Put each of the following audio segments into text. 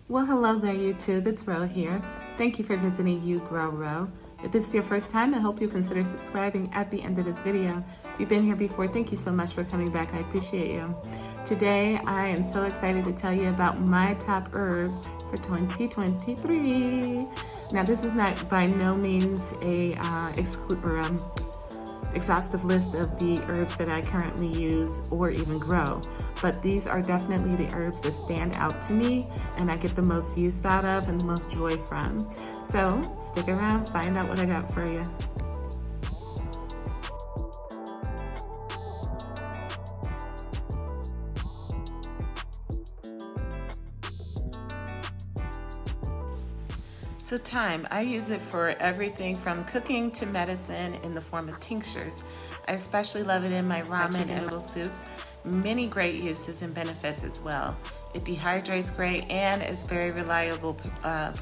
Well, hello there, YouTube. It's Ro here. Thank you for visiting You Grow Ro. If this is your first time, I hope you consider subscribing at the end of this video. If you've been here before, thank you so much for coming back. I appreciate you. Today, I am so excited to tell you about my top herbs for 2023. Now, this is not by no means a exhaustive list of the herbs that I currently use or even grow, but these are definitely the herbs that stand out to me and I get the most use out of and the most joy from. So stick around, find out what I got for you. So thyme, I use it for everything from cooking to medicine in the form of tinctures. I especially love it in my ramen and noodle soups. Many great uses and benefits as well. It dehydrates great and is very reliable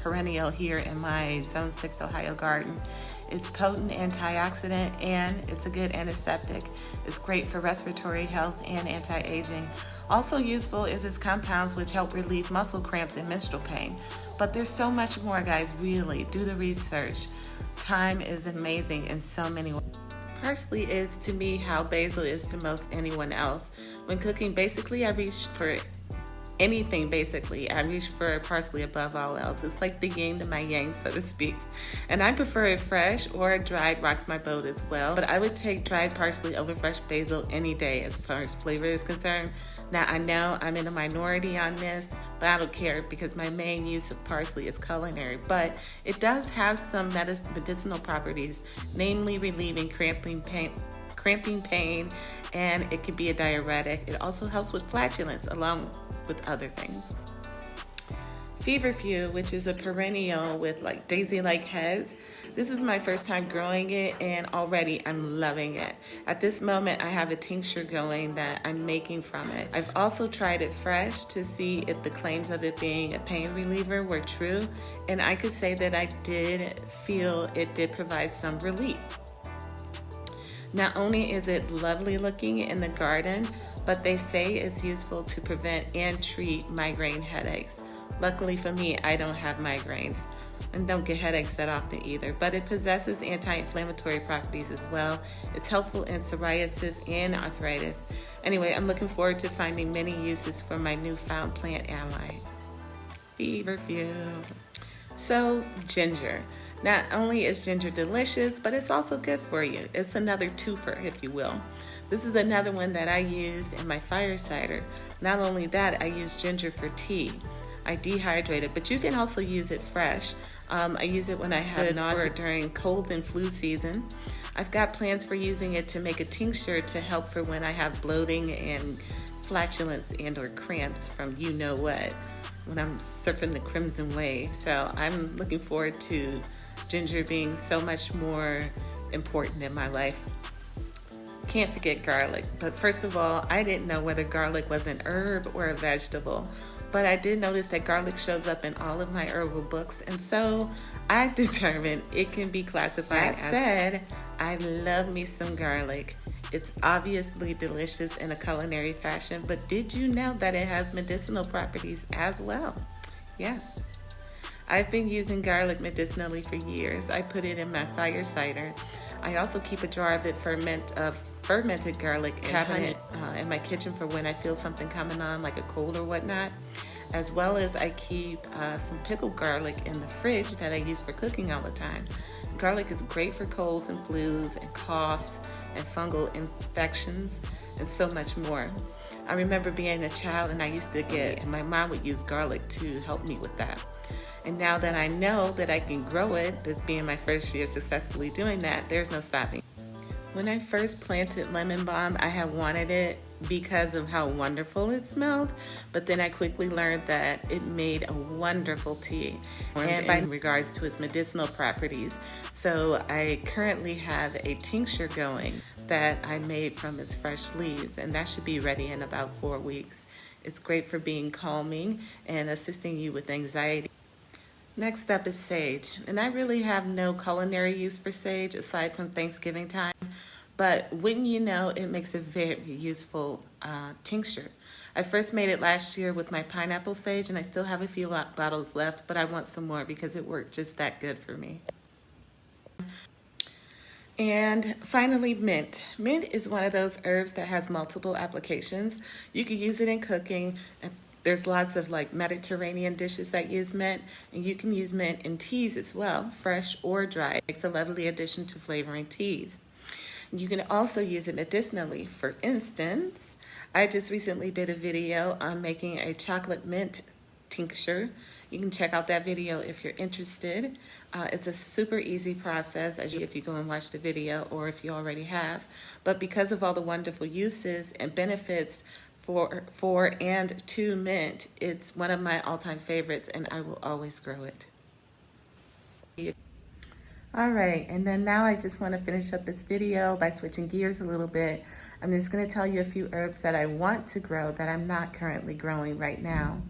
perennial here in my Zone 6 Ohio garden. It's potent antioxidant and it's a good antiseptic. It's great for respiratory health and anti-aging. Also useful is its compounds which help relieve muscle cramps and menstrual pain. But there's so much more, guys, really. Do the research. Thyme is amazing in so many ways. Parsley is to me how basil is to most anyone else. When cooking, basically I reach for anything basically. I reach for parsley above all else. It's like the yin to my yang, so to speak. And I prefer it fresh or dried rocks my boat as well. But I would take dried parsley over fresh basil any day as far as flavor is concerned. Now I know I'm in a minority on this, but I don't care because my main use of parsley is culinary. But it does have some medicinal properties, namely relieving cramping pain, and it can be a diuretic. It also helps with flatulence along with other things. Feverfew, which is a perennial with like daisy-like heads. This is my first time growing it and already I'm loving it. At this moment, I have a tincture going that I'm making from it. I've also tried it fresh to see if the claims of it being a pain reliever were true, and I could say that I did feel it did provide some relief. Not only is it lovely looking in the garden, but they say it's useful to prevent and treat migraine headaches. Luckily for me, I don't have migraines and don't get headaches that often either, but it possesses anti-inflammatory properties as well. It's helpful in psoriasis and arthritis. Anyway, I'm looking forward to finding many uses for my newfound plant ally. Feverfew. So, ginger. Not only is ginger delicious, but it's also good for you. It's another twofer, if you will. This is another one that I use in my fire cider. Not only that, I use ginger for tea. I dehydrate it, but you can also use it fresh. I use it when I have nausea during cold and flu season. I've got plans for using it to make a tincture to help for when I have bloating and flatulence and or cramps from you know what, when I'm surfing the crimson wave. So I'm looking forward to ginger being so much more important in my life. Can't forget garlic, but first of all, I didn't know whether garlic was an herb or a vegetable, but I did notice that garlic shows up in all of my herbal books, and so I determined it can be classified as. That said, I love me some garlic. It's obviously delicious in a culinary fashion, but did you know that it has medicinal properties as well? Yes. I've been using garlic medicinally for years. I put it in my fire cider. I also keep a jar of it fermented garlic cabinet in my kitchen for when I feel something coming on, like a cold or whatnot. As well as I keep some pickled garlic in the fridge that I use for cooking all the time. Garlic is great for colds and flus and coughs and fungal infections and so much more. I remember being a child and I used to and my mom would use garlic to help me with that. And now that I know that I can grow it, this being my first year successfully doing that, there's no stopping. When I first planted lemon balm, I had wanted it because of how wonderful it smelled, but then I quickly learned that it made a wonderful tea and in regards to its medicinal properties. So I currently have a tincture going that I made from its fresh leaves, and that should be ready in about 4 weeks. It's great for being calming and assisting you with anxiety. Next up is sage, and I really have no culinary use for sage aside from Thanksgiving time, but wouldn't you know, it makes a very useful tincture. I first made it last year with my pineapple sage, and I still have a few bottles left, but I want some more because it worked just that good for me. And finally, mint. Mint is one of those herbs that has multiple applications. You can use it in cooking. There's lots of like Mediterranean dishes that use mint, and you can use mint in teas as well, fresh or dry. It makes a lovely addition to flavoring teas. You can also use it medicinally. For instance, I just recently did a video on making a chocolate mint tincture. You can check out that video if you're interested. It's a super easy process if you go and watch the video or if you already have. But because of all the wonderful uses and benefits for and to mint, it's one of my all-time favorites, and I will always grow it. All right, and then now I just want to finish up this video by switching gears a little bit. I'm just going to tell you a few herbs that I want to grow that I'm not currently growing right now.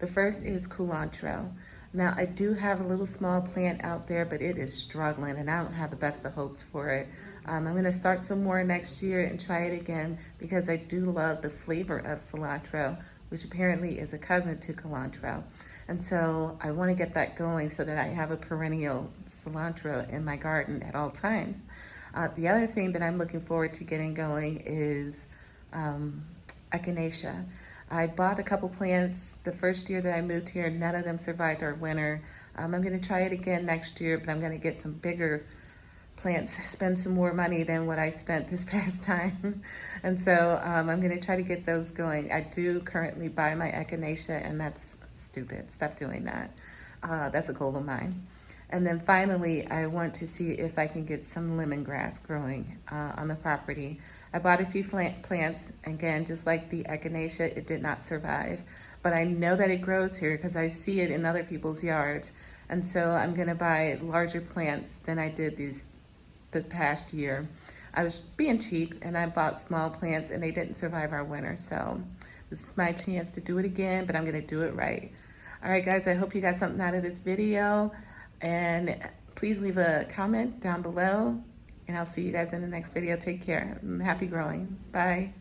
The first is culantro. Now, I do have a little small plant out there, but it is struggling, and I don't have the best of hopes for it. I'm going to start some more next year and try it again because I do love the flavor of cilantro, which apparently is a cousin to culantro. And so I want to get that going so that I have a perennial cilantro in my garden at all times. The other thing that I'm looking forward to getting going is echinacea. I bought a couple plants the first year that I moved here. None of them survived our winter. I'm going to try it again next year, but I'm going to get some bigger plants, spend some more money than what I spent this past time. And so I'm going to try to get those going. I do currently buy my echinacea, and that's stupid. Stop doing that. That's a goal of mine. And then finally, I want to see if I can get some lemongrass growing on the property. I bought a few plants. Again, just like the echinacea, it did not survive. But I know that it grows here because I see it in other people's yards. And so I'm going to buy larger plants than I did the past year. I was being cheap, and I bought small plants, and they didn't survive our winter. So this is my chance to do it again, but I'm going to do it right. All right, guys, I hope you got something out of this video. And please leave a comment down below, and I'll see you guys in the next video. Take care. Happy growing. Bye.